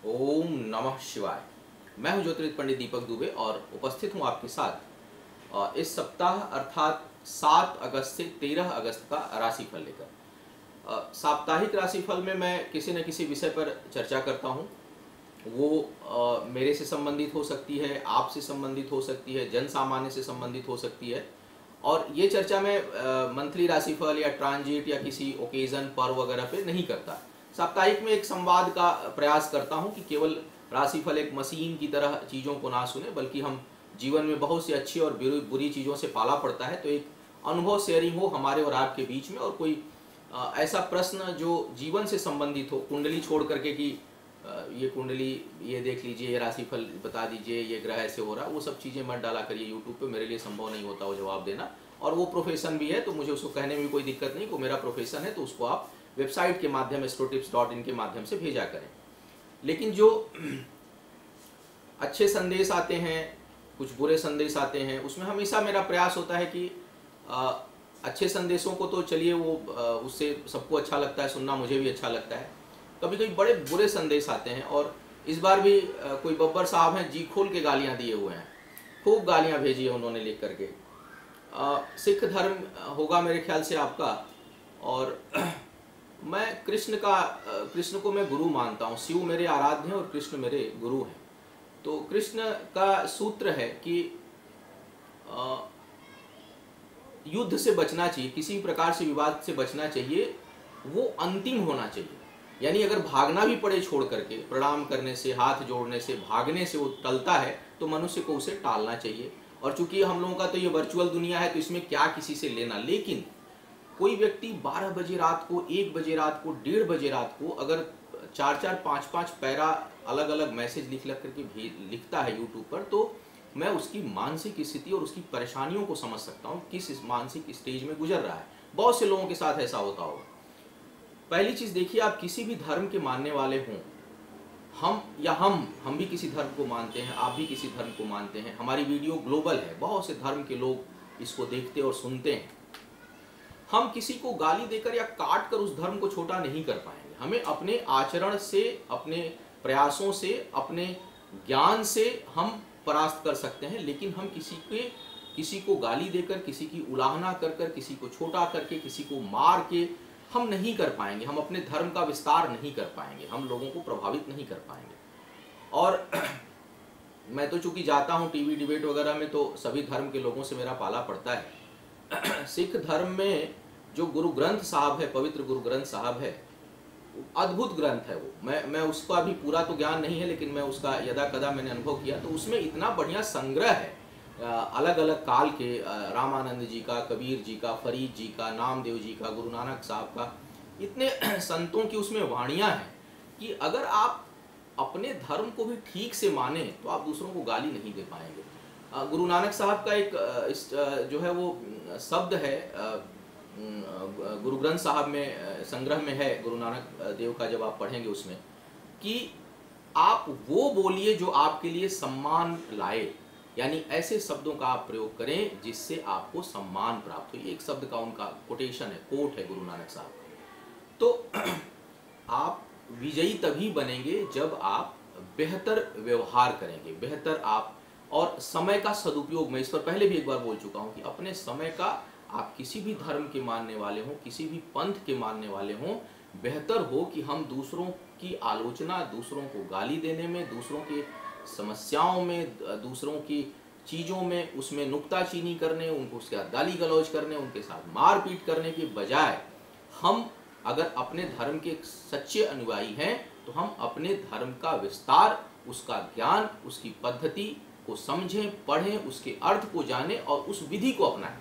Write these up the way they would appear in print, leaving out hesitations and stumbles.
ओम नमः शिवाय। मैं हूं ज्योतिर्विद पंडित दीपक दुबे और उपस्थित हूं आपके साथ इस सप्ताह अर्थात 7 अगस्त से 13 अगस्त का राशिफल लेकर। साप्ताहिक राशिफल में मैं किसी न किसी विषय पर चर्चा करता हूं। वो मेरे से संबंधित हो सकती है, आपसे संबंधित हो सकती है, जन सामान्य से संबंधित हो सकती है। और ये चर्चा मैं मंथली राशिफल या ट्रांजिट या किसी ओकेजन पर्व वगैरह पे नहीं करता। साप्ताहिक में एक संवाद का प्रयास करता हूं कि केवल राशिफल एक मशीन की तरह चीज़ों को ना सुने, बल्कि हम जीवन में बहुत सी अच्छी और बुरी चीज़ों से पाला पड़ता है, तो एक अनुभव शेयरिंग हो हमारे और आपके बीच में। और कोई ऐसा प्रश्न जो जीवन से संबंधित हो, कुंडली छोड़ करके कि ये कुंडली ये देख लीजिए, ये राशिफल बता दीजिए, ये ग्रह ऐसे हो रहा है, वो सब चीज़ें मत डाला करिए यूट्यूब पे। मेरे लिए संभव नहीं होता वो जवाब देना, और वो प्रोफेशन भी है तो मुझे उसको कहने में भी कोई दिक्कत नहीं। वो मेरा प्रोफेशन है तो उसको आप वेबसाइट के माध्यम astrotips.in के माध्यम से भेजा करें। लेकिन जो अच्छे संदेश आते हैं, कुछ बुरे संदेश आते हैं, उसमें हमेशा मेरा प्रयास होता है कि अच्छे संदेशों को तो चलिए वो उससे सबको अच्छा लगता है सुनना, मुझे भी अच्छा लगता है। कभी कभी बड़े बुरे संदेश आते हैं, और इस बार भी कोई बब्बर साहब हैं, जी खोल के गालियां दिए हुए हैं, खूब गालियां भेजी है उन्होंने लिख करके। सिख धर्म होगा मेरे ख्याल से आपका, और मैं कृष्ण को मैं गुरु मानता हूँ। शिव मेरे आराध्य हैं और कृष्ण मेरे गुरु हैं। तो कृष्ण का सूत्र है कि युद्ध से बचना चाहिए, किसी प्रकार से विवाद से बचना चाहिए, वो अंतिम होना चाहिए। यानी अगर भागना भी पड़े छोड़ करके, प्रणाम करने से, हाथ जोड़ने से, भागने से वो टलता है, तो मनुष्य को उसे टालना चाहिए। और चूंकि हम लोगों का तो ये वर्चुअल दुनिया है, तो इसमें क्या किसी से लेना। लेकिन कोई व्यक्ति 12 बजे रात को, 1 बजे रात को, 1:30 बजे रात को अगर 4-4, 5-5 पैरा अलग अलग मैसेज लिख करके लिखता है यूट्यूब पर, तो मैं उसकी मानसिक स्थिति और उसकी परेशानियों को समझ सकता हूँ, किस मानसिक स्टेज में गुजर रहा है। बहुत से लोगों के साथ ऐसा होता होगा। पहली चीज देखिए, आप किसी भी धर्म के मानने वाले हों, हम भी किसी धर्म को मानते हैं, आप भी किसी धर्म को मानते हैं, हमारी वीडियो ग्लोबल है, बहुत से धर्म के लोग इसको देखते और सुनते हैं। हम किसी को गाली देकर या काट कर उस धर्म को छोटा नहीं कर पाएंगे। हमें अपने आचरण से, अपने प्रयासों से, अपने ज्ञान से हम परास्त कर सकते हैं। लेकिन हम किसी को गाली देकर, किसी की उलाहना कर, किसी को छोटा करके, किसी को मार के हम नहीं कर पाएंगे। हम अपने धर्म का विस्तार नहीं कर पाएंगे, हम लोगों को प्रभावित नहीं कर पाएंगे। और मैं तो चूंकि जाता हूँ टीवी डिबेट वगैरह में, तो सभी धर्म के लोगों से मेरा पाला पड़ता है। सिख धर्म में जो गुरु ग्रंथ साहब है, पवित्र गुरु ग्रंथ साहब है, अद्भुत ग्रंथ है वो। मैं उसका भी पूरा तो ज्ञान नहीं है, लेकिन मैं उसका यदा कदा मैंने अनुभव किया, तो उसमें इतना बढ़िया संग्रह है अलग अलग काल के, रामानंद जी का, कबीर जी का, फरीद जी का, नामदेव जी का, गुरु नानक साहब का, इतने संतों की उसमें वाणियाँ हैं कि अगर आप अपने धर्म को भी ठीक से माने तो आप दूसरों को गाली नहीं दे पाएंगे। गुरु नानक साहब का एक जो है वो शब्द है, गुरु ग्रंथ साहब में संग्रह में है, गुरु नानक देव का, जब आप पढ़ेंगे उसमें, कि आप वो बोलिए जो आपके लिए सम्मान लाए। यानी ऐसे शब्दों का आप प्रयोग करें जिससे आपको सम्मान प्राप्त हो। एक शब्द का उनका कोटेशन है, कोट है गुरु नानक साहब का। तो आप विजयी तभी बनेंगे जब आप बेहतर व्यवहार करेंगे, बेहतर आप, और समय का सदुपयोग। मैं इस पर पहले भी एक बार बोल चुका हूं कि अपने समय का, आप किसी भी धर्म के मानने वाले हों, किसी भी पंथ के मानने वाले हों, बेहतर हो कि हम दूसरों की आलोचना, दूसरों को गाली देने में, दूसरों के समस्याओं में, दूसरों की चीज़ों में, उसमें नुक्ताचीनी करने, उनको उसके साथ गाली गलौज करने, उनके साथ मारपीट करने के बजाय, हम अगर अपने धर्म के सच्चे अनुयायी हैं तो हम अपने धर्म का विस्तार, उसका ज्ञान, उसकी पद्धति को समझें, पढ़ें, उसके अर्थ को जानें और उस विधि को अपनाएं।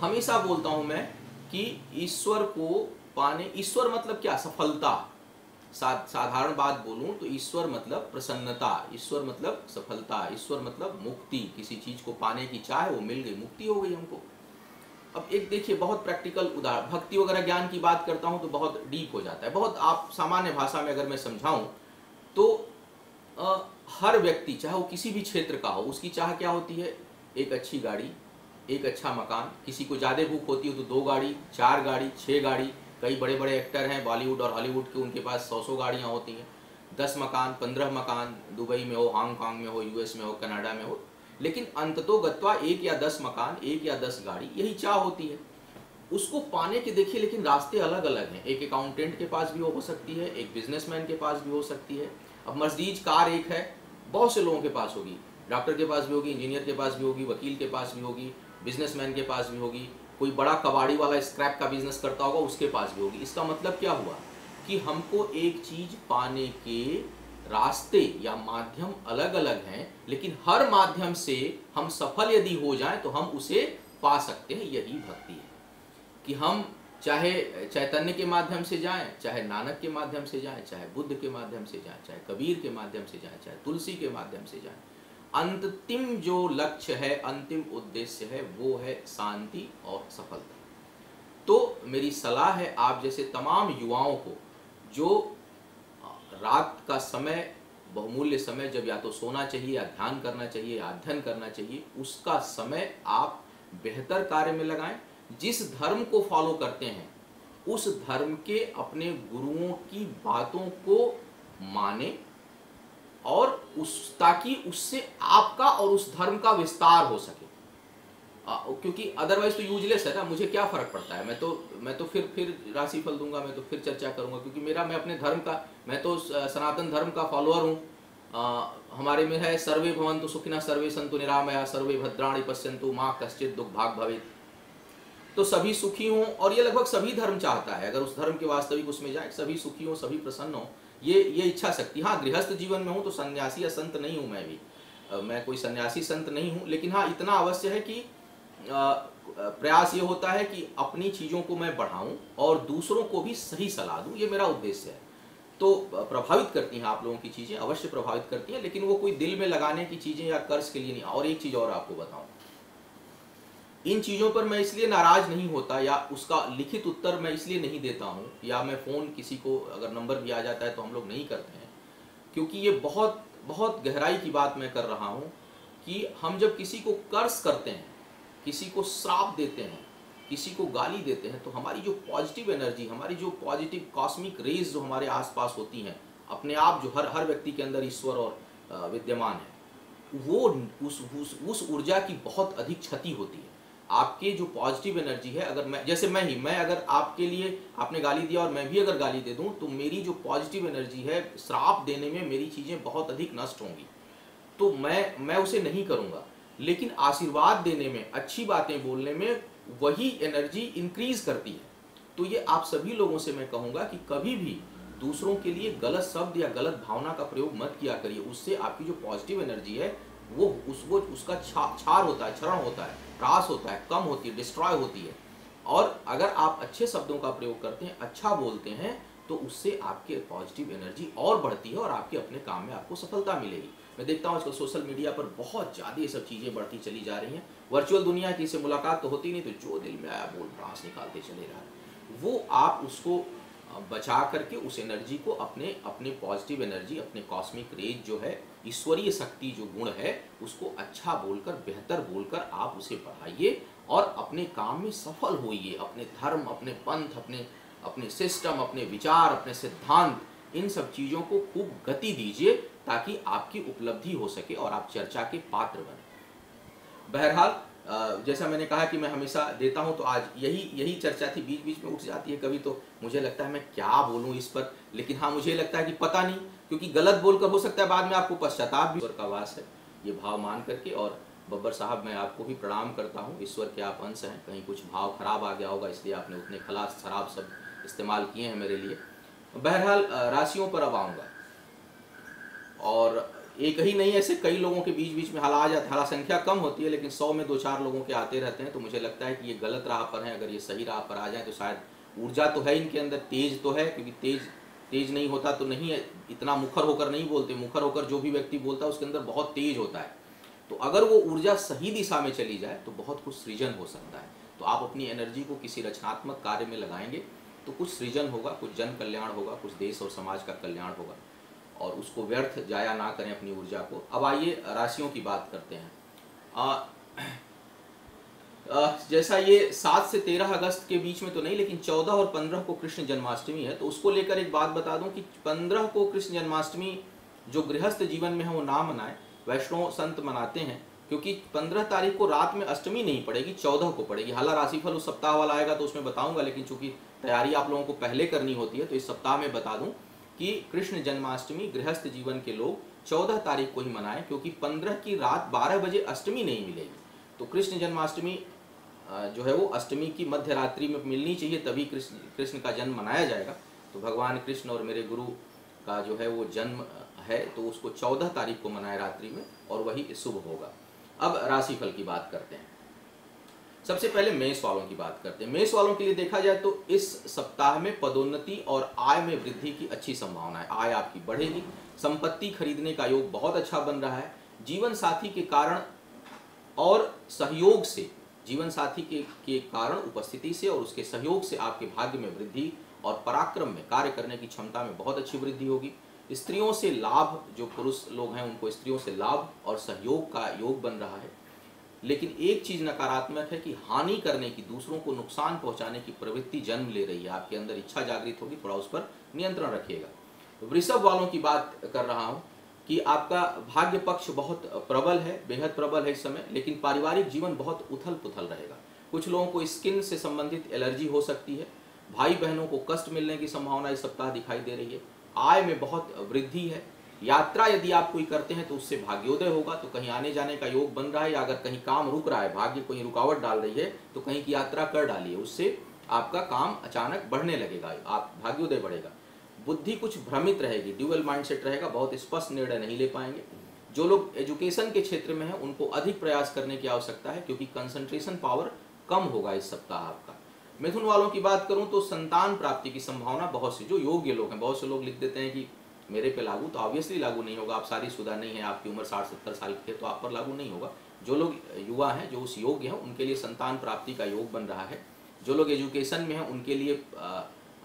हमेशा बोलता हूं मैं कि ईश्वर को पाने, ईश्वर मतलब क्या? सफलता। साधारण बात बोलूं तो ईश्वर मतलब प्रसन्नता, ईश्वर मतलब सफलता, ईश्वर मतलब मुक्ति। किसी चीज को पाने की चाह, वो मिल गई, मुक्ति हो गई हमको। अब एक देखिए बहुत प्रैक्टिकल उदाहरण, भक्ति वगैरह ज्ञान की बात करता हूं तो बहुत डीप हो जाता है। बहुत आप सामान्य भाषा में अगर मैं समझाऊं तो हर व्यक्ति, चाहे वो किसी भी क्षेत्र का हो, उसकी चाह क्या होती है? एक अच्छी गाड़ी, एक अच्छा मकान। किसी को ज़्यादा भूख होती है तो 2 गाड़ी, 4 गाड़ी, 6 गाड़ी, कई बड़े बड़े एक्टर हैं बॉलीवुड और हॉलीवुड के, उनके पास 100 गाड़ियाँ होती हैं, 10 मकान 15 मकान, दुबई में हो, हांगकांग में हो, यूएस में हो, कनाडा में हो, लेकिन अंततोगत्वा 1 या 10 मकान, 1 या 10 गाड़ी, यही चाह होती है। उसको पाने के देखिए लेकिन रास्ते अलग अलग हैं। एक अकाउंटेंट के पास भी हो सकती है, एक बिजनेसमैन के पास भी हो सकती है। अब मर्सिडीज कार एक है, बहुत से लोगों के पास होगी, डॉक्टर के पास भी होगी, इंजीनियर के पास भी होगी, वकील के पास भी होगी, बिजनेसमैन के पास भी होगी, कोई बड़ा कबाड़ी वाला स्क्रैप का बिजनेस करता होगा उसके पास भी होगी। इसका मतलब क्या हुआ कि हमको एक चीज पाने के रास्ते या माध्यम अलग अलग हैं, लेकिन हर माध्यम से हम सफल यदि हो जाएं तो हम उसे पा सकते हैं। यही भक्ति है कि हम चाहे चैतन्य के माध्यम से जाएं, चाहे नानक के माध्यम से जाएं, चाहे बुद्ध के माध्यम से जाएं, चाहे कबीर के माध्यम से जाएं, चाहे तुलसी के माध्यम से जाएं, अंतिम जो लक्ष्य है, अंतिम उद्देश्य है, वो है शांति और सफलता। तो मेरी सलाह है आप जैसे तमाम युवाओं को, जो रात का समय, बहुमूल्य समय, जब या तो सोना चाहिए या ध्यान करना चाहिए या अध्ययन करना चाहिए, उसका समय आप बेहतर कार्य में लगाएं। जिस धर्म को फॉलो करते हैं उस धर्म के अपने गुरुओं की बातों को माने, और ताकि उससे आपका और उस धर्म का विस्तार हो सके। क्योंकि अदरवाइज तो यूजलेस है ना, मुझे क्या फर्क पड़ता है, मैं तो फिर राशिफल दूंगा, मैं तो फिर चर्चा करूंगा, क्योंकि मैं अपने धर्म का, मैं तो सनातन धर्म का फॉलोअर हूँ। हमारे में है सर्वे भवन्तु सुखिनः सर्वे सन्तु निरामया सर्वे भद्राणि पश्यन्तु माँ कश्चित् दुःखभाग् भवेत्। तो सभी सुखी हों, और ये लगभग सभी धर्म चाहता है, अगर उस धर्म के वास्तविक उसमें जाए, सभी सुखी हों, सभी प्रसन्न हों, ये इच्छा शक्ति। हाँ, गृहस्थ जीवन में हूँ तो सन्यासी या संत नहीं हूँ, मैं भी मैं कोई सन्यासी संत नहीं हूँ, लेकिन हाँ इतना अवश्य है कि प्रयास ये होता है कि अपनी चीज़ों को मैं बढ़ाऊं और दूसरों को भी सही सलाह दूं, ये मेरा उद्देश्य है। तो प्रभावित करती हैं आप लोगों की चीज़ें, अवश्य प्रभावित करती हैं, लेकिन वो कोई दिल में लगाने की चीज़ें या कर्ज के लिए नहीं। और एक चीज़ और आपको बताऊं, इन चीज़ों पर मैं इसलिए नाराज नहीं होता, या उसका लिखित उत्तर मैं इसलिए नहीं देता हूँ, या मैं फ़ोन किसी को अगर नंबर भी आ जाता है तो हम लोग नहीं करते हैं, क्योंकि ये बहुत बहुत गहराई की बात मैं कर रहा हूँ कि हम जब किसी को कर्ज करते हैं, किसी को श्राप देते हैं, किसी को गाली देते हैं, तो हमारी जो पॉजिटिव एनर्जी, हमारी जो पॉजिटिव कॉस्मिक रेज जो हमारे आसपास होती हैं, अपने आप जो हर व्यक्ति के अंदर ईश्वर और विद्यमान है, वो उस ऊर्जा की बहुत अधिक क्षति होती है। आपके जो पॉजिटिव एनर्जी है, अगर मैं अगर आपके लिए आपने गाली दिया और मैं भी अगर गाली दे दूं, तो मेरी जो पॉजिटिव एनर्जी है, श्राप देने में मेरी चीज़ें बहुत अधिक नष्ट होंगी, तो मैं उसे नहीं करूँगा। लेकिन आशीर्वाद देने में, अच्छी बातें बोलने में वही एनर्जी इंक्रीज करती है। तो ये आप सभी लोगों से मैं कहूँगा कि कभी भी दूसरों के लिए गलत शब्द या गलत भावना का प्रयोग मत किया करिए। उससे आपकी जो पॉजिटिव एनर्जी है वो उसका क्षार होता है, क्षरण होता है, ह्रास होता है, कम होती है, डिस्ट्रॉय होती है। और अगर आप अच्छे शब्दों का प्रयोग करते हैं, अच्छा बोलते हैं, तो उससे आपके पॉजिटिव एनर्जी और बढ़ती है और आपके अपने काम में आपको सफलता मिलेगी। मैं देखता हूँ आजकल सोशल मीडिया पर बहुत ज़्यादा ये सब चीज़ें बढ़ती चली जा रही हैं। वर्चुअल दुनिया की से मुलाकात तो होती नहीं, तो जो दिल में आया बोल भड़ास निकालते चले जा रहे। वो आप उसको बचा करके उस एनर्जी को अपने पॉजिटिव एनर्जी, अपने कॉस्मिक रेज जो है, ईश्वरीय शक्ति जो गुण है, उसको अच्छा बोलकर, बेहतर बोलकर आप उसे बढ़ाइए और अपने काम में सफल होइए। अपने धर्म, अपने पंथ, अपने सिस्टम, अपने विचार, अपने सिद्धांत, इन सब चीज़ों को खूब गति दीजिए ताकि आपकी उपलब्धि हो सके और आप चर्चा के पात्र बने। बहरहाल जैसा मैंने कहा कि मैं हमेशा देता हूं, तो आज यही चर्चा थी। बीच बीच में उठ जाती है कभी, तो मुझे लगता है मैं क्या बोलूं इस पर, लेकिन हाँ मुझे लगता है कि पता नहीं, क्योंकि गलत बोलकर हो सकता है बाद में आपको पश्चाताप भी। ईश्वर का वास है, ये भाव मान करके। और बब्बर साहब, मैं आपको भी प्रणाम करता हूँ, ईश्वर के आप अंश हैं। कहीं कुछ भाव खराब आ गया होगा, इसलिए आपने उतने खलास शराब सब इस्तेमाल किए हैं मेरे लिए। बहरहाल राशियों पर अब आऊँगा, और एक ही नहीं, ऐसे कई लोगों के बीच बीच में हाला आ जाता है। हाला संख्या कम होती है, लेकिन 100 में 2-4 लोगों के आते रहते हैं। तो मुझे लगता है कि ये गलत राह पर हैं। अगर ये सही राह पर आ जाए तो शायद ऊर्जा तो है इनके अंदर, तेज तो है, क्योंकि तेज नहीं होता तो नहीं है, इतना मुखर होकर नहीं बोलते। मुखर होकर जो भी व्यक्ति बोलता है उसके अंदर बहुत तेज होता है। तो अगर वो ऊर्जा सही दिशा में चली जाए तो बहुत कुछ सृजन हो सकता है। तो आप अपनी एनर्जी को किसी रचनात्मक कार्य में लगाएंगे तो कुछ सृजन होगा, कुछ जन कल्याण होगा, कुछ देश और समाज का कल्याण होगा, और उसको व्यर्थ जाया ना करें अपनी ऊर्जा को। अब आइए राशियों की बात करते हैं। जैसा ये 7 से 13 अगस्त के बीच में तो नहीं, लेकिन 14 और 15 को कृष्ण जन्माष्टमी है, तो उसको लेकर एक बात बता दूं कि 15 को कृष्ण जन्माष्टमी जो गृहस्थ जीवन में है वो ना मनाए, वैष्णव संत मनाते हैं, क्योंकि 15 तारीख को रात में अष्टमी नहीं पड़ेगी, 14 को पड़ेगी। हालांकि राशिफल उस सप्ताह वाला आएगा तो उसमें बताऊंगा, लेकिन चूंकि तैयारी आप लोगों को पहले करनी होती है तो इस सप्ताह में बता दूं कि कृष्ण जन्माष्टमी गृहस्थ जीवन के लोग 14 तारीख को ही मनाएं, क्योंकि 15 की रात 12 बजे अष्टमी नहीं मिलेगी। तो कृष्ण जन्माष्टमी जो है वो अष्टमी की मध्य रात्रि में मिलनी चाहिए, तभी कृष्ण का जन्म मनाया जाएगा। तो भगवान कृष्ण और मेरे गुरु का जो है वो जन्म है, तो उसको 14 तारीख को मनाए रात्रि में, और वही शुभ होगा। अब राशिफल की बात करते हैं। सबसे पहले मेष वालों की बात करते हैं। मेष वालों के लिए देखा जाए तो इस सप्ताह में पदोन्नति और आय में वृद्धि की अच्छी संभावना है। आय आपकी बढ़ेगी, संपत्ति खरीदने का योग बहुत अच्छा बन रहा है। जीवन साथी के कारण और सहयोग से, जीवन साथी के कारण उपस्थिति से और उसके सहयोग से आपके भाग्य में वृद्धि और पराक्रम में, कार्य करने की क्षमता में बहुत अच्छी वृद्धि होगी। स्त्रियों से लाभ, जो पुरुष लोग हैं उनको स्त्रियों से लाभ और सहयोग का योग बन रहा है। लेकिन एक चीज नकारात्मक है कि हानि करने की, दूसरों को नुकसान पहुंचाने की प्रवृत्ति जन्म ले रही है। आपके अंदर इच्छा जागृत होगी, थोड़ा उस पर नियंत्रण रखिएगा। वृषभ वालों की बात कर रहा हूं कि आपका भाग्य पक्ष बहुत प्रबल है, बेहद प्रबल है इस समय, लेकिन पारिवारिक जीवन बहुत उथल पुथल रहेगा। कुछ लोगों को स्किन से संबंधित एलर्जी हो सकती है। भाई बहनों को कष्ट मिलने की संभावना इस सप्ताह दिखाई दे रही है। आय में बहुत वृद्धि है। यात्रा यदि आप कोई करते हैं तो उससे भाग्योदय होगा, तो कहीं आने जाने का योग बन रहा है, या अगर कहीं काम रुक रहा है, भाग्य कोई रुकावट डाल रही है, तो कहीं की यात्रा कर डालिए, उससे आपका काम अचानक बढ़ने लगेगा, आप भाग्योदय बढ़ेगा। बुद्धि कुछ भ्रमित रहेगी, ड्यूअल माइंडसेट रहेगा, बहुत स्पष्ट निर्णय नहीं ले पाएंगे। जो लोग एजुकेशन के क्षेत्र में हैं उनको अधिक प्रयास करने की आवश्यकता है, क्योंकि कंसंट्रेशन पावर कम होगा इस सप्ताह आपका। मिथुन वालों की बात करूं तो संतान प्राप्ति की संभावना बहुत सी, जो योग्य लोग हैं, बहुत से लोग लिख देते हैं कि मेरे पे लागू, तो ऑब्वियसली लागू नहीं होगा। आप शादीशुदा नहीं है, आपकी उम्र 60-70 साल की है, तो आप पर लागू नहीं होगा। जो लोग युवा हैं, जो उस योग्य हैं, उनके लिए संतान प्राप्ति का योग बन रहा है। जो लोग एजुकेशन में हैं उनके लिए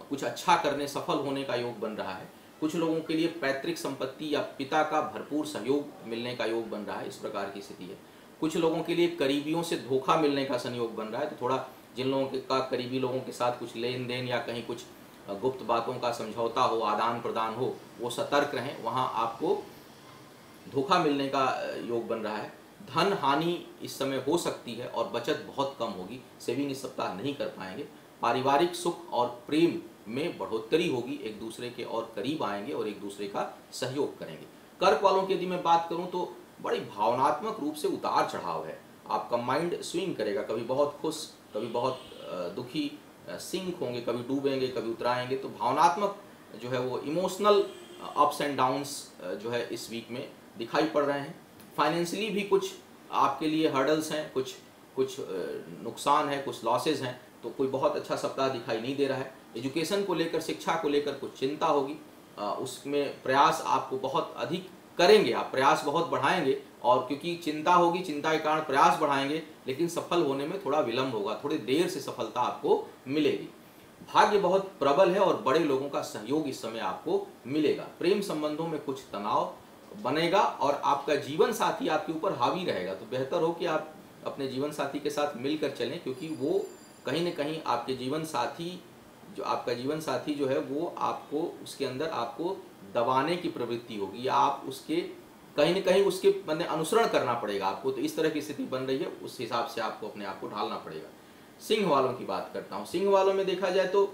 कुछ अच्छा करने, सफल होने का योग बन रहा है। कुछ लोगों के लिए पैतृक संपत्ति या पिता का भरपूर सहयोग मिलने का योग बन रहा है, इस प्रकार की स्थिति है। कुछ लोगों के लिए करीबियों से धोखा मिलने का संयोग बन रहा है, तो थोड़ा जिन लोगों का करीबी लोगों के साथ कुछ लेन देन या कहीं कुछ गुप्त बातों का समझौता हो, आदान प्रदान हो, वो सतर्क रहें, वहाँ आपको धोखा मिलने का योग बन रहा है। धन हानि इस समय हो सकती है और बचत बहुत कम होगी, सेविंग इस सप्ताह नहीं कर पाएंगे। पारिवारिक सुख और प्रेम में बढ़ोतरी होगी, एक दूसरे के और करीब आएंगे और एक दूसरे का सहयोग करेंगे। कर्क वालों की यदि मैं बात करूं तो बड़ी भावनात्मक रूप से उतार चढ़ाव है। आपका माइंड स्विंग करेगा, कभी बहुत खुश, कभी बहुत दुखी, सिंक होंगे, कभी डूबेंगे, कभी उतराएंगे। तो भावनात्मक जो है वो इमोशनल अप्स एंड डाउन्स जो है इस वीक में दिखाई पड़ रहे हैं। फाइनेंशियली भी कुछ आपके लिए हर्डल्स हैं, कुछ नुकसान है, कुछ लॉसेज हैं, तो कोई बहुत अच्छा सप्ताह दिखाई नहीं दे रहा है। एजुकेशन को लेकर, शिक्षा को लेकर कुछ चिंता होगी, उसमें प्रयास आपको बहुत अधिक करेंगे, आप प्रयास बहुत बढ़ाएंगे, और क्योंकि चिंता होगी, चिंता के कारण प्रयास बढ़ाएंगे, लेकिन सफल होने में थोड़ा विलंब होगा, थोड़ी देर से सफलता आपको मिलेगी। भाग्य बहुत प्रबल है और बड़े लोगों का सहयोग इस समय आपको मिलेगा। प्रेम संबंधों में कुछ तनाव बनेगा और आपका जीवन साथी आपके ऊपर हावी रहेगा, तो बेहतर हो कि आप अपने जीवन साथी के साथ मिलकर चलें, क्योंकि वो कहीं न कहीं आपके जीवन साथी, जो आपका जीवन साथी जो है वो आपको, उसके अंदर आपको दबाने की प्रवृत्ति होगी, या आप उसके कहीं न कहीं उसके मैंने अनुसरण करना पड़ेगा आपको। तो इस तरह की स्थिति बन रही है, उस हिसाब से आपको अपने आप को ढालना पड़ेगा। सिंह वालों की बात करता हूँ। सिंह वालों में देखा जाए तो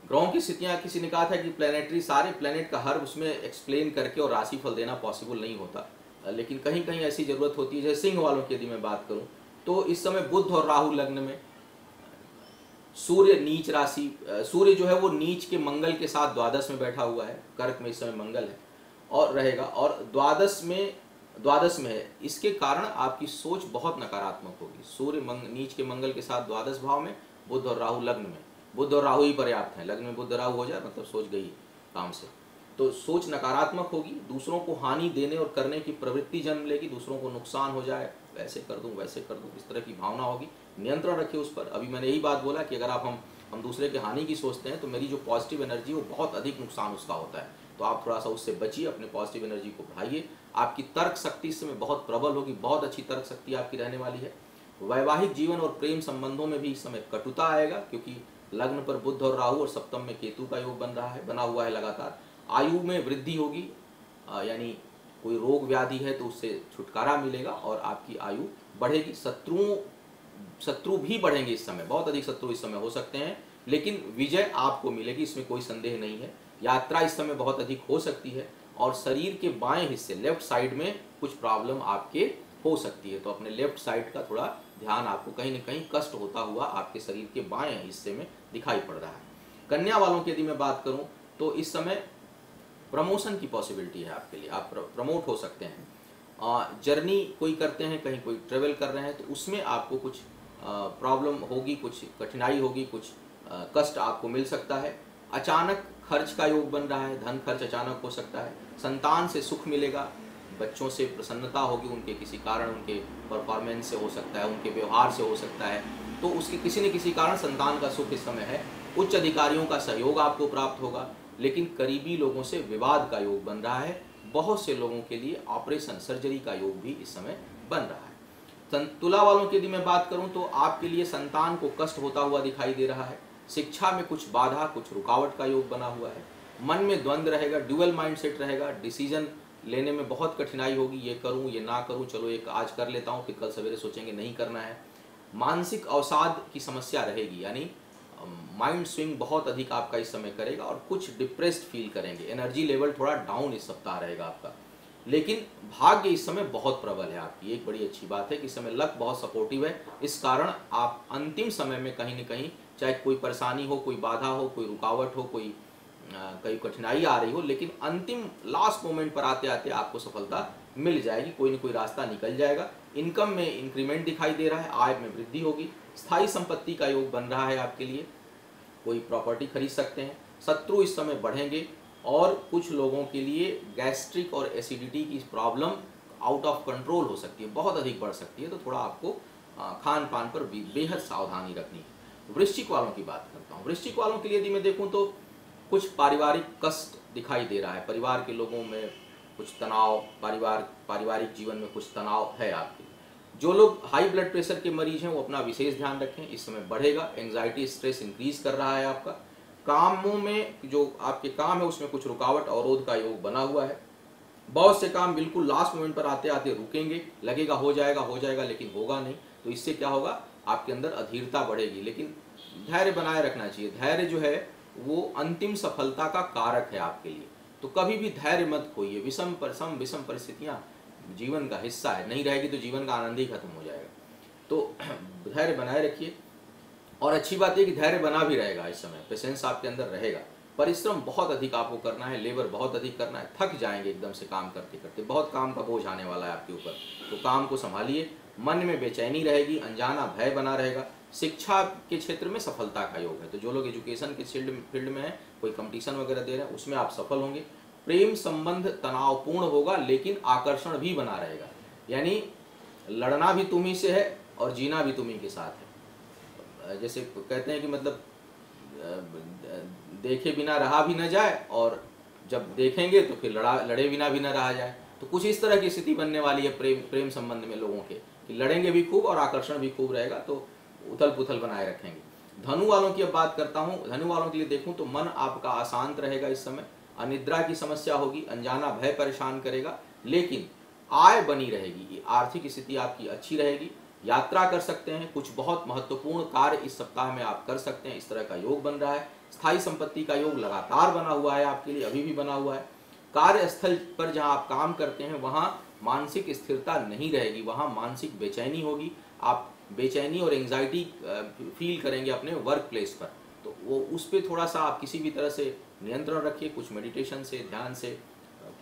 ग्रहों की स्थितियां, किसी ने कहा था कि प्लैनेटरी, सारे प्लैनेट का हर उसमें एक्सप्लेन करके और राशिफल देना पॉसिबल नहीं होता, लेकिन कहीं कहीं ऐसी जरूरत होती है। जैसे सिंह वालों की यदि मैं बात करूं तो इस समय बुध और राहु लग्न में, सूर्य नीच राशि, सूर्य जो है वो नीच के मंगल के साथ द्वादश में बैठा हुआ है, कर्क में इस समय मंगल है और रहेगा, और द्वादश में है। इसके कारण आपकी सोच बहुत नकारात्मक होगी। सूर्य नीच के मंगल के साथ द्वादश भाव में, बुध और राहु लग्न में, बुध और राहु ही पर्याप्त है, लग्न में बुध राहु हो जाए मतलब सोच गई काम से, तो सोच नकारात्मक होगी। दूसरों को हानि देने और करने की प्रवृत्ति जन्म लेगी, दूसरों को नुकसान हो जाए, ऐसे कर दूं वैसे कर दूं, इस तरह की भावना होगी। नियंत्रण रखिए उस पर। अभी मैंने यही बात बोला कि अगर आप हम दूसरे के हानि की सोचते हैं तो मेरी जो पॉजिटिव एनर्जी वो बहुत अधिक नुकसान उसका होता है, तो आप थोड़ा सा उससे बचिए, अपने पॉजिटिव एनर्जी को बढ़ाइए। आपकी तर्क शक्ति इस समय बहुत प्रबल होगी, बहुत अच्छी तर्क शक्ति आपकी रहने वाली है। वैवाहिक जीवन और प्रेम संबंधों में भी इस समय कटुता आएगा, क्योंकि लग्न पर बुध और राहु और सप्तम में केतु का योग बना हुआ है लगातार। आयु में वृद्धि होगी, यानी कोई रोग व्याधि है तो उससे छुटकारा मिलेगा और आपकी आयु बढ़ेगी। शत्रु भी बढ़ेंगे इस समय, बहुत अधिक शत्रु इस समय हो सकते हैं, लेकिन विजय आपको मिलेगी, इसमें कोई संदेह नहीं है। यात्रा इस समय बहुत अधिक हो सकती है और शरीर के बाएं हिस्से लेफ्ट साइड में कुछ प्रॉब्लम आपके हो सकती है, तो अपने लेफ्ट साइड का थोड़ा ध्यान, आपको कहीं ना कहीं कष्ट होता हुआ आपके शरीर के बाएं हिस्से में दिखाई पड़ रहा है। कन्या वालों की यदि मैं बात करूं तो इस समय प्रमोशन की पॉसिबिलिटी है आपके लिए, आप प्रमोट हो सकते हैं। जर्नी कोई करते हैं, कहीं कोई ट्रेवल कर रहे हैं तो उसमें आपको कुछ प्रॉब्लम होगी, कुछ कठिनाई होगी, कुछ कष्ट आपको मिल सकता है। अचानक खर्च का योग बन रहा है, धन खर्च अचानक हो सकता है। संतान से सुख मिलेगा, बच्चों से प्रसन्नता होगी, उनके किसी कारण, उनके परफॉर्मेंस से हो सकता है, उनके व्यवहार से हो सकता है, तो उसके किसी न किसी कारण संतान का सुख इस समय है। उच्च अधिकारियों का सहयोग आपको प्राप्त होगा, लेकिन करीबी लोगों से विवाद का योग बन रहा है। बहुत से लोगों के लिए ऑपरेशन, सर्जरी का योग भी इस समय बन रहा है। तुला वालों की यदि मैं बात करूं तो आपके लिए संतान को कष्ट होता हुआ दिखाई दे रहा है। शिक्षा में कुछ बाधा, कुछ रुकावट का योग बना हुआ है। मन में द्वंद्व रहेगा, ड्यूअल माइंडसेट रहेगा, डिसीजन लेने में बहुत कठिनाई होगी, ये करूं ये ना करूं, चलो एक आज कर लेता हूं, फिर कल सवेरे सोचेंगे नहीं करना है। मानसिक अवसाद की समस्या रहेगी, यानी माइंड स्विंग बहुत अधिक आपका इस समय करेगा और कुछ डिप्रेस्ड फील करेंगे। एनर्जी लेवल थोड़ा डाउन इस सप्ताह रहेगा आपका, लेकिन भाग्य इस समय बहुत प्रबल है आपकी। एक बड़ी अच्छी बात है कि इस समय लक बहुत सपोर्टिव है, इस कारण आप अंतिम समय में कहीं न कहीं, चाहे कोई परेशानी हो, कोई बाधा हो, कोई रुकावट हो, कोई कठिनाई आ रही हो, लेकिन अंतिम लास्ट मोमेंट पर आते आते आपको सफलता मिल जाएगी, कोई न कोई रास्ता निकल जाएगा। इनकम में इंक्रीमेंट दिखाई दे रहा है, आय में वृद्धि होगी। स्थायी संपत्ति का योग बन रहा है आपके लिए, कोई प्रॉपर्टी खरीद सकते हैं। शत्रु इस समय बढ़ेंगे और कुछ लोगों के लिए गैस्ट्रिक और एसिडिटी की प्रॉब्लम आउट ऑफ कंट्रोल हो सकती है, बहुत अधिक बढ़ सकती है, तो थोड़ा आपको खान पान पर बेहद सावधानी रखनी है। वृश्चिक वालों की बात करता हूँ। वृश्चिक वालों के लिए यदि मैं देखूँ तो कुछ पारिवारिक कष्ट दिखाई दे रहा है, परिवार के लोगों में कुछ तनाव, पारिवारिक जीवन में कुछ तनाव है आपके। जो लोग हाई ब्लड प्रेशर के मरीज हैं वो अपना विशेष ध्यान रखें, इस समय बढ़ेगा। एंग्जाइटी, स्ट्रेस इंक्रीज कर रहा है आपका। कामों में जो आपके काम है उसमें कुछ रुकावट, अवरोध का योग बना हुआ है। बहुत से काम बिल्कुल लास्ट मोमेंट पर आते आते रुकेंगे, लगेगा हो जाएगा, लेकिन होगा नहीं, तो इससे क्या होगा, आपके अंदर अधीरता बढ़ेगी। लेकिन धैर्य बनाए रखना चाहिए। धैर्य जो है वो अंतिम सफलता का कारक है आपके लिए, तो कभी भी धैर्य मत खोइए। विषम परिस्थितियां जीवन का हिस्सा है, नहीं रहेगी तो जीवन का आनंद ही खत्म हो जाएगा। तो धैर्य बनाए रखिए। और अच्छी बात है कि धैर्य बना भी रहेगा इस समय, पेशेंस आपके अंदर रहेगा। परिश्रम बहुत अधिक आपको करना है, लेबर बहुत अधिक करना है, थक जाएंगे एकदम से काम करते करते, बहुत काम का बोझ आने वाला है आपके ऊपर, तो काम को संभालिए। मन में बेचैनी रहेगी, अनजाना भय बना रहेगा। शिक्षा के क्षेत्र में सफलता का योग है, तो जो लोग एजुकेशन के फील्ड में है, कोई कंपटीशन वगैरह दे रहे हैं, उसमें आप सफल होंगे। प्रेम संबंध तनावपूर्ण होगा, लेकिन आकर्षण भी बना रहेगा, यानी लड़ना भी तुम्ही से है और जीना भी तुम्ही के साथ है। जैसे कहते हैं कि मतलब देखे बिना रहा भी न जाए, और जब देखेंगे तो फिर लड़े बिना भी न रहा जाए, तो कुछ इस तरह की स्थिति बनने वाली है प्रेम संबंध में लोगों के, कि लड़ेंगे भी खूब और आकर्षण भी खूब रहेगा, तो उथल पुथल बनाए रखेंगे। धनु वालों की अब बात करता हूँ। धनु वालों के लिए देखूं तो मन आपका अशांत रहेगा इस समय, अनिद्रा की समस्या होगी, अनजाना भय परेशान करेगा, लेकिन आय बनी रहेगी, आर्थिक स्थिति आपकी अच्छी रहेगी। यात्रा कर सकते हैं, कुछ बहुत महत्वपूर्ण कार्य इस सप्ताह में आप कर सकते हैं, इस तरह का योग बन रहा है। स्थायी संपत्ति का योग लगातार बना हुआ है आपके लिए, अभी भी बना हुआ है। कार्यस्थल पर जहां आप काम करते हैं वहां मानसिक स्थिरता नहीं रहेगी, वहां मानसिक बेचैनी होगी, आप बेचैनी और एंग्जाइटी फील करेंगे अपने वर्क प्लेस पर, तो वो उस पर थोड़ा सा आप किसी भी तरह से नियंत्रण रखिए। कुछ मेडिटेशन से, ध्यान से,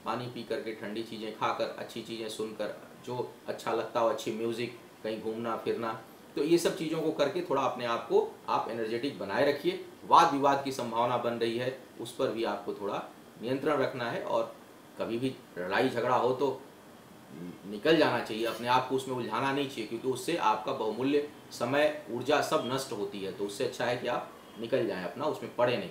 पानी पी करके, ठंडी चीज़ें खाकर, अच्छी चीज़ें सुनकर, जो अच्छा लगता हो, अच्छी म्यूज़िक, कहीं घूमना फिरना, तो ये सब चीज़ों को करके थोड़ा अपने आप को आप एनर्जेटिक बनाए रखिए। वाद विवाद की संभावना बन रही है, उस पर भी आपको थोड़ा नियंत्रण रखना है, और कभी भी लड़ाई झगड़ा हो तो निकल जाना चाहिए, अपने आप को उसमें उलझाना नहीं चाहिए, क्योंकि उससे आपका बहुमूल्य समय, ऊर्जा सब नष्ट होती है। तो उससे अच्छा है कि आप निकल जाएं, अपना उसमें पड़े नहीं।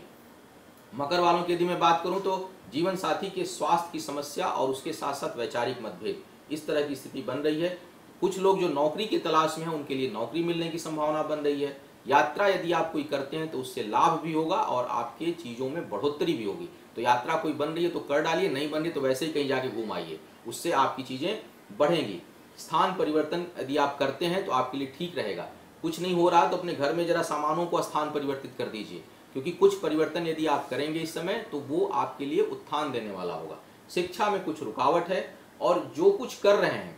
मकर वालों की यदि मैं बात करूं तो जीवन साथी के स्वास्थ्य की समस्या और उसके साथ साथ वैचारिक मतभेद, इस तरह की स्थिति बन रही है। कुछ लोग जो नौकरी की तलाश में हैं उनके लिए नौकरी मिलने की संभावना बन रही है। यात्रा यदि आप कोई करते हैं तो उससे लाभ भी होगा और आपके चीज़ों में बढ़ोतरी भी होगी। तो यात्रा कोई बन रही है तो कर डालिए, नहीं बन रही तो वैसे ही कहीं जाके घूम आइए, उससे आपकी चीज़ें बढ़ेंगी। स्थान परिवर्तन यदि आप करते हैं तो आपके लिए ठीक रहेगा। कुछ नहीं हो रहा तो अपने घर में जरा सामानों को स्थान परिवर्तित कर दीजिए, क्योंकि कुछ परिवर्तन यदि आप करेंगे इस समय तो वो आपके लिए उत्थान देने वाला होगा। शिक्षा में कुछ रुकावट है और जो कुछ कर रहे हैं,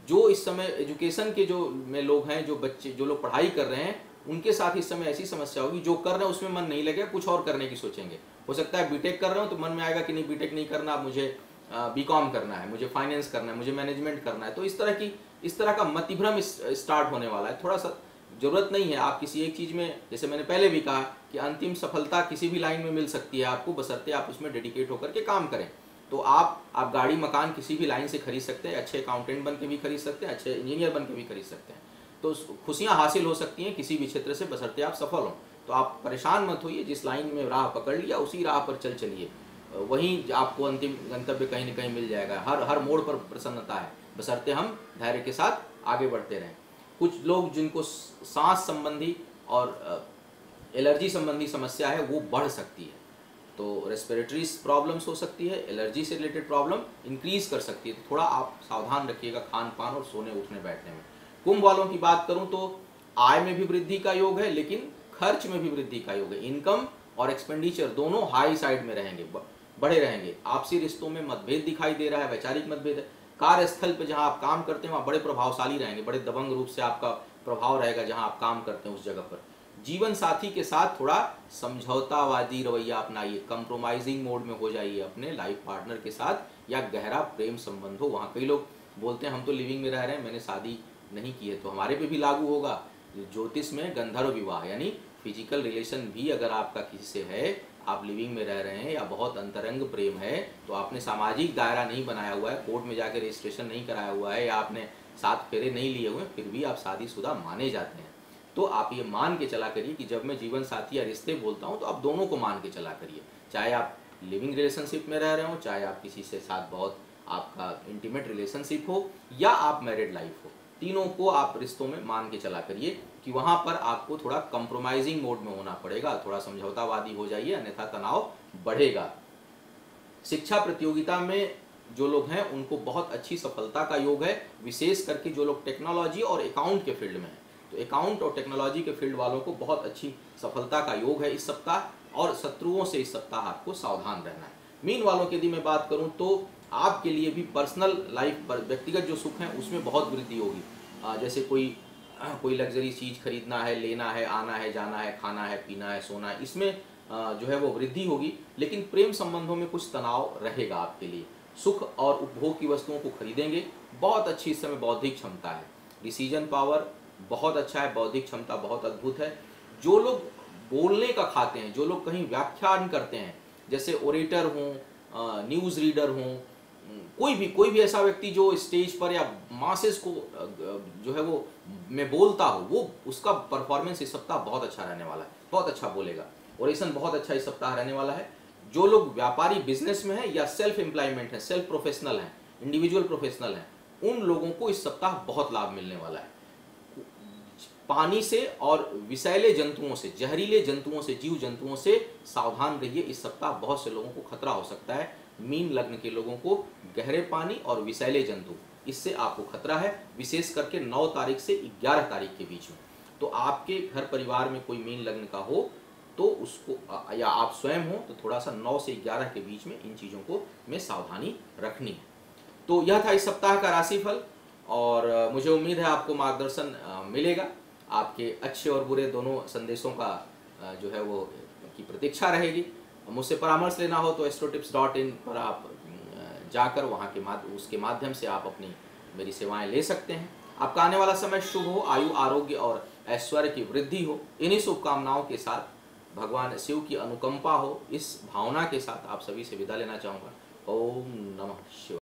जो इस समय एजुकेशन के जो में लोग हैं, जो बच्चे जो लोग पढ़ाई कर रहे हैं, उनके साथ इस समय ऐसी समस्या होगी, जो कर रहे हैं उसमें मन नहीं लगेगा, कुछ और करने की सोचेंगे। हो सकता है बीटेक कर रहे हो तो मन में आएगा कि नहीं बीटेक नहीं करना, मुझे बीकॉम करना है, मुझे फाइनेंस करना है, मुझे मैनेजमेंट करना है। तो इस तरह का मतिभ्रम स्टार्ट होने वाला है। थोड़ा सा जरूरत नहीं है आप किसी एक चीज़ में, जैसे मैंने पहले भी कहा कि अंतिम सफलता किसी भी लाइन में मिल सकती है आपको, बशर्ते आप उसमें डेडिकेट होकर के काम करें। तो आप गाड़ी मकान किसी भी लाइन से खरीद सकते हैं, अच्छे अकाउंटेंट बन के भी खरीद सकते हैं, अच्छे इंजीनियर बन के भी खरीद सकते हैं। तो खुशियां हासिल हो सकती हैं किसी भी क्षेत्र से, बशर्ते आप सफल हों। तो आप परेशान मत होइए, जिस लाइन में राह पकड़ लिया उसी राह पर चलिए, वहीं आपको अंतिम गंतव्य कहीं न कहीं मिल जाएगा। हर मोड़ पर प्रसन्नता है, बशर्ते हम धैर्य के साथ आगे बढ़ते रहें। कुछ लोग जिनको सांस संबंधी और एलर्जी संबंधी समस्या है वो बढ़ सकती है, तो रेस्पिरेटरी प्रॉब्लम्स हो सकती है, एलर्जी से रिलेटेड प्रॉब्लम इंक्रीज कर सकती है। तो थोड़ा आप सावधान रखिएगा खान पान और सोने उठने बैठने में। कुंभ वालों की बात करूं तो आय में भी वृद्धि का योग है, लेकिन खर्च में भी वृद्धि का योग है। इनकम और एक्सपेंडिचर दोनों हाई साइड में रहेंगे, बड़े रहेंगे। आपसी रिश्तों में मतभेद दिखाई दे रहा है, वैचारिक मतभेद है। कार्यस्थल पे जहां आप काम करते हैं वहां बड़े प्रभावशाली रहेंगे, बड़े दबंग रूप से आपका प्रभाव रहेगा जहां आप काम करते हैं उस जगह पर। जीवन साथी के साथ थोड़ा समझौतावादी रवैया अपनाइए, कंप्रोमाइजिंग मोड में हो जाइए अपने लाइफ पार्टनर के साथ, या गहरा प्रेम संबंध हो। वहाँ कई लोग बोलते हैं हम तो लिविंग में रह रहे हैं, मैंने शादी नहीं की है, तो हमारे पे भी लागू होगा। ज्योतिष में गंधर्व विवाह यानी फिजिकल रिलेशन भी अगर आपका किसी से है, आप लिविंग में रह रहे हैं या बहुत अंतरंग प्रेम है, तो आपने सामाजिक दायरा नहीं बनाया हुआ है, कोर्ट में जाकर रजिस्ट्रेशन नहीं कराया हुआ है, या आपने 7 फेरे नहीं लिए हुए, फिर भी आप शादीशुदा माने जाते हैं। तो आप ये मान के चला करिए कि जब मैं जीवन साथी या रिश्ते बोलता हूँ तो आप दोनों को मान के चला करिए, चाहे आप लिविंग रिलेशनशिप में रह रहे हो, चाहे आप किसी से साथ बहुत आपका इंटीमेट रिलेशनशिप हो, या आप मैरिड लाइफ हो, तीनों को आप रिश्तों में मान के चला करिए कि वहाँ पर आपको थोड़ा कंप्रोमाइजिंग मोड में होना पड़ेगा, थोड़ा समझौतावादी हो जाइए, अन्यथा तनाव बढ़ेगा। शिक्षा प्रतियोगिता में जो लोग हैं उनको बहुत अच्छी सफलता का योग है, विशेष करके जो लोग टेक्नोलॉजी और अकाउंट के फील्ड में हैं, तो अकाउंट और टेक्नोलॉजी के फील्ड वालों को बहुत अच्छी सफलता का योग है इस सप्ताह, और शत्रुओं से इस सप्ताह आपको सावधान रहना है। मीन वालों की यदि मैं बात करूं तो आपके लिए भी पर्सनल लाइफ पर व्यक्तिगत जो सुख है उसमें बहुत वृद्धि होगी। जैसे कोई लग्जरी चीज़ खरीदना है, लेना है, आना है, जाना है, खाना है, पीना है, सोना है, इसमें जो है वो वृद्धि होगी। लेकिन प्रेम संबंधों में कुछ तनाव रहेगा आपके लिए। सुख और उपभोग की वस्तुओं को खरीदेंगे। बहुत अच्छी इस समय बौद्धिक क्षमता है, डिसीजन पावर बहुत अच्छा है, बौद्धिक क्षमता बहुत अद्भुत है। जो लोग बोलने का खाते हैं, जो लोग कहीं व्याख्यान करते हैं, जैसे ओरेटर हों, न्यूज़ रीडर हों, कोई भी ऐसा व्यक्ति जो स्टेज पर या मासेस को जो है वो में बोलता हो, वो उसका परफॉर्मेंस इस सप्ताह बहुत अच्छा रहने वाला है, बहुत अच्छा बोलेगा। ओरेशन बहुत अच्छा इस सप्ताह रहने वाला है। जो लोग व्यापारी बिजनेस में है या सेल्फ एम्प्लॉयमेंट है, सेल्फ प्रोफेशनल हैं, इंडिविजुअल प्रोफेशनल हैं, उन लोगों को इस सप्ताह बहुत लाभ मिलने वाला है। पानी से और विषैले जंतुओं से, जहरीले जंतुओं से, जीव जंतुओं से सावधान रहिए। इस सप्ताह बहुत से लोगों को खतरा हो सकता है। मीन लग्न के लोगों को गहरे पानी और विषैले जंतु, इससे आपको खतरा है, विशेष करके 9 तारीख से 11 तारीख के बीच में। तो आपके घर परिवार में कोई मीन लग्न का हो तो उसको, या आप स्वयं हो, तो थोड़ा सा 9 से 11 के बीच में इन चीज़ों को में सावधानी रखनी है। तो यह था इस सप्ताह का राशिफल, और मुझे उम्मीद है आपको मार्गदर्शन मिलेगा। आपके अच्छे और बुरे दोनों संदेशों का जो है वो की प्रतीक्षा रहेगी। मुझसे परामर्श लेना हो तो astrotips.in पर आप जाकर वहाँ के उसके माध्यम से आप अपनी मेरी सेवाएं ले सकते हैं। आपका आने वाला समय शुभ हो, आयु, आरोग्य और ऐश्वर्य की वृद्धि हो। इन्हीं शुभकामनाओं के साथ भगवान शिव की अनुकंपा हो, इस भावना के साथ आप सभी से विदा लेना चाहूँगा। ओम नमः शिवाय।